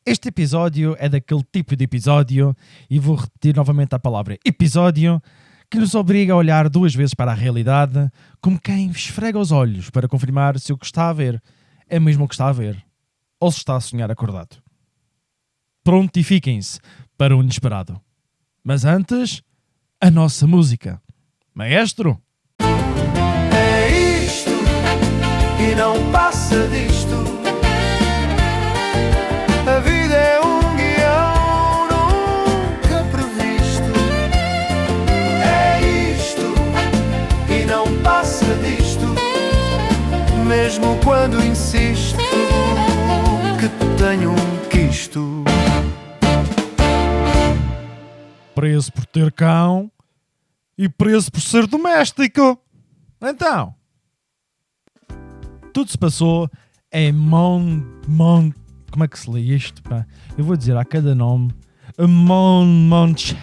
Este episódio é daquele tipo de episódio, e vou repetir novamente a palavra episódio, que nos obriga a olhar duas vezes para a realidade, como quem esfrega os olhos para confirmar se o que está a ver é mesmo o que está a ver, ou se está a sonhar acordado. Prontifiquem-se para o inesperado. Mas antes, a nossa música. Maestro! É isto e não passa disto. A vida é um guião nunca previsto. É isto e não passa disto. Mesmo quando insisto que tenho um quisto. Preso por ter cão e preso por ser doméstico. Então, tudo se passou em como é que se lê isto, pá? Eu vou dizer a cada nome Monmouthshire.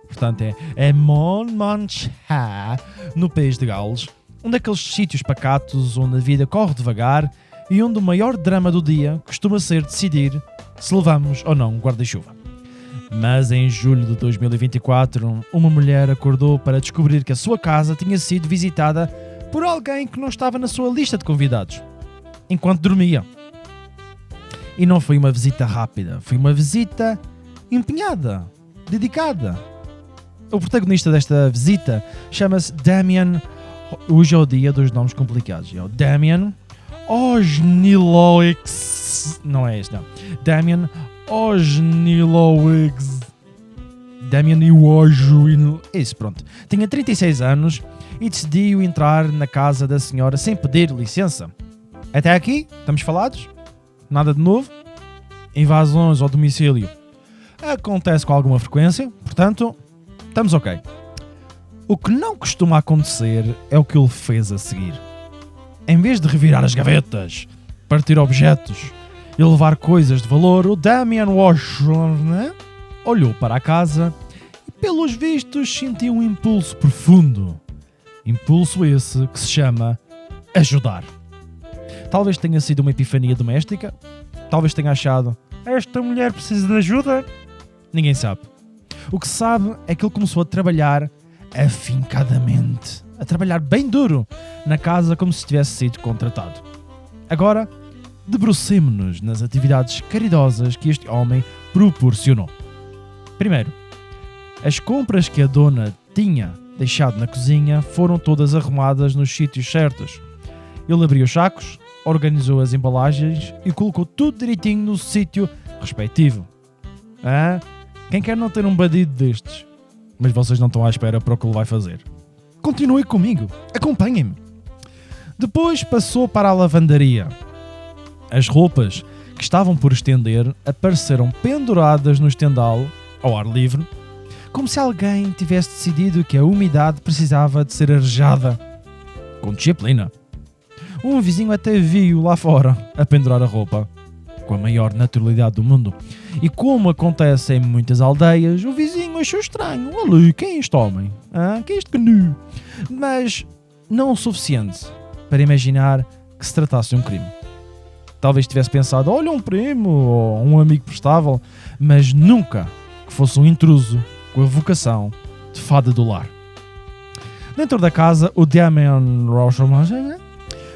Portanto, é Monmouthshire, no país de Gales. Um daqueles sítios pacatos onde a vida corre devagar e onde o maior drama do dia costuma ser decidir se levamos ou não um guarda-chuva. Mas em julho de 2024, uma mulher acordou para descobrir que a sua casa tinha sido visitada por alguém que não estava na sua lista de convidados, enquanto dormia. E não foi uma visita rápida, foi uma visita empenhada, dedicada. O protagonista desta visita chama-se Damien, hoje é o dia dos nomes complicados, é o Damien Osnilowics, não é este não, Damien Osnilowics. Damien Iwojo. Isso, pronto. Tinha 36 anos e decidiu entrar na casa da senhora sem pedir licença. Até aqui, estamos falados? Nada de novo? Invasões ao domicílio acontece com alguma frequência, portanto, estamos ok. O que não costuma acontecer é o que ele fez a seguir. Em vez de revirar as gavetas, partir objetos e levar coisas de valor, o Damien Washburn olhou para a casa e, pelos vistos, sentiu um impulso profundo. Impulso esse que se chama ajudar. Talvez tenha sido uma epifania doméstica, talvez tenha achado, esta mulher precisa de ajuda. Ninguém sabe. O que se sabe é que ele começou a trabalhar afincadamente, a trabalhar bem duro na casa como se tivesse sido contratado. Agora, debrucemo-nos nas atividades caridosas que este homem proporcionou. Primeiro, as compras que a dona tinha deixado na cozinha foram todas arrumadas nos sítios certos. Ele abriu os sacos, organizou as embalagens e colocou tudo direitinho no sítio respectivo. Quem quer não ter um bandido destes? Mas vocês não estão à espera para o que ele vai fazer. Continue comigo, acompanhem-me. Depois passou para a lavandaria. As roupas que estavam por estender apareceram penduradas no estendal, ao ar livre, como se alguém tivesse decidido que a umidade precisava de ser arejada. Com disciplina. Um vizinho até viu lá fora a pendurar a roupa, com a maior naturalidade do mundo. E como acontece em muitas aldeias, o vizinho achou estranho. Olha, quem é este homem? Quem é este canu? Mas não o suficiente para imaginar que se tratasse de um crime. Talvez tivesse pensado, olha, um primo ou um amigo prestável, mas nunca que fosse um intruso com a vocação de fada do lar. Dentro da casa, o Damien Rochman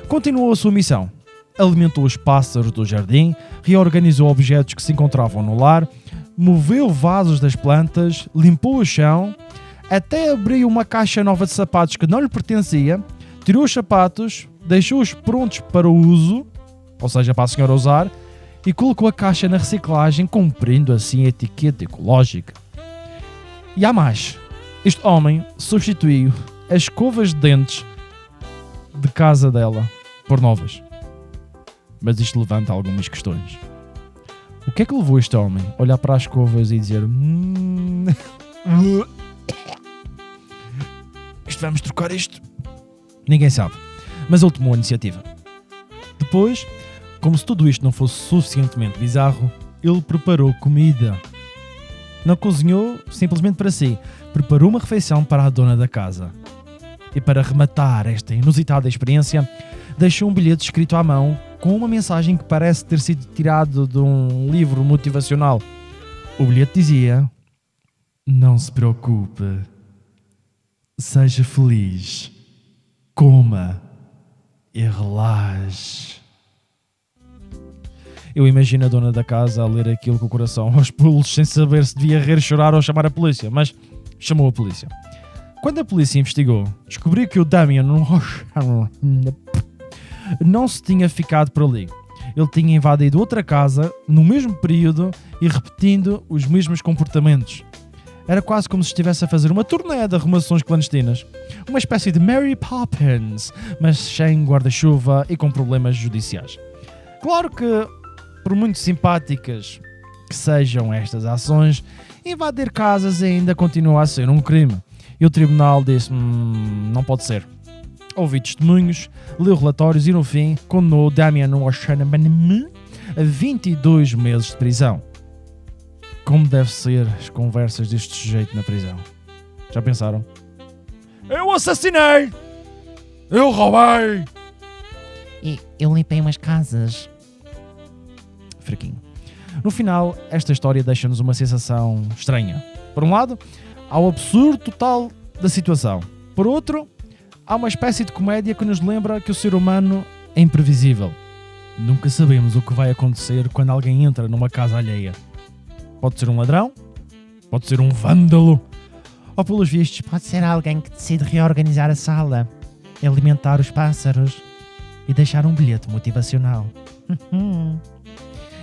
continuou a sua missão. Alimentou os pássaros do jardim, reorganizou objetos que se encontravam no lar, moveu vasos das plantas, limpou o chão, até abriu uma caixa nova de sapatos que não lhe pertencia, tirou os sapatos, deixou-os prontos para o uso, ou seja, para a senhora usar, e colocou a caixa na reciclagem, cumprindo assim a etiqueta ecológica. E há mais. Este homem substituiu as escovas de dentes de casa dela por novas. Mas isto levanta algumas questões. O que é que levou este homem a olhar para as escovas e dizer vamos trocar isto? Ninguém sabe. Mas ele tomou a iniciativa. Depois, como se tudo isto não fosse suficientemente bizarro, ele preparou comida. Não cozinhou simplesmente para si. Preparou uma refeição para a dona da casa. E para rematar esta inusitada experiência, deixou um bilhete escrito à mão com uma mensagem que parece ter sido tirado de um livro motivacional. O bilhete dizia: não se preocupe, seja feliz, coma e relaxe. Eu imagino a dona da casa a ler aquilo com o coração aos pulos, sem saber se devia rir, chorar ou chamar a polícia, mas chamou a polícia. Quando a polícia investigou, descobriu que o Damien não se tinha ficado por ali. Ele tinha invadido outra casa no mesmo período e repetindo os mesmos comportamentos. Era quase como se estivesse a fazer uma turnê de arrumações clandestinas. Uma espécie de Mary Poppins, mas sem guarda-chuva e com problemas judiciais. Claro que, por muito simpáticas que sejam estas ações, invadir casas ainda continua a ser um crime. E o tribunal disse: não pode ser. Ouviu testemunhos, leu relatórios e, no fim, condenou Damien Washanabani a 22 meses de prisão. Como deve ser as conversas deste sujeito na prisão? Já pensaram? Eu assassinei! Eu roubei! E eu limpei umas casas. Fraquinho. No final, esta história deixa-nos uma sensação estranha. Por um lado, há o absurdo total da situação. Por outro, há uma espécie de comédia que nos lembra que o ser humano é imprevisível. Nunca sabemos o que vai acontecer quando alguém entra numa casa alheia. Pode ser um ladrão, pode ser um vândalo, ou pelos vistos, Pode ser alguém que decide reorganizar a sala, alimentar os pássaros e deixar um bilhete motivacional.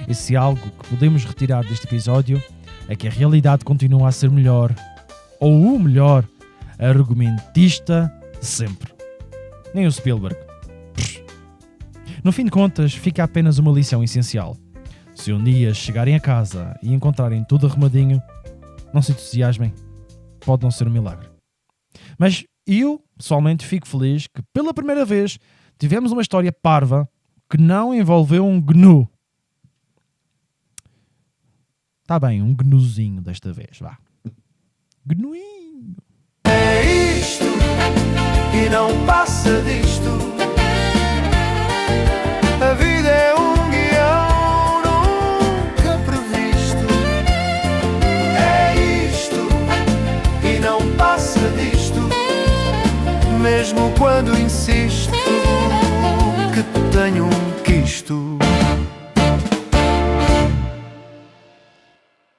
E se algo que podemos retirar deste episódio é que a realidade continua a ser melhor, ou o melhor argumentista de sempre. Nem o Spielberg. No fim de contas, fica apenas uma lição essencial. Se um dia chegarem a casa e encontrarem tudo arrumadinho, não se entusiasmem, pode não ser um milagre. Mas eu, pessoalmente, fico feliz que pela primeira vez tivemos uma história parva que não envolveu um gnu. Está bem, um gnuzinho desta vez, vá. Gnuinho. É isto e não passa disto. A vida é um guião nunca previsto. É isto e não passa disto. Mesmo quando insisto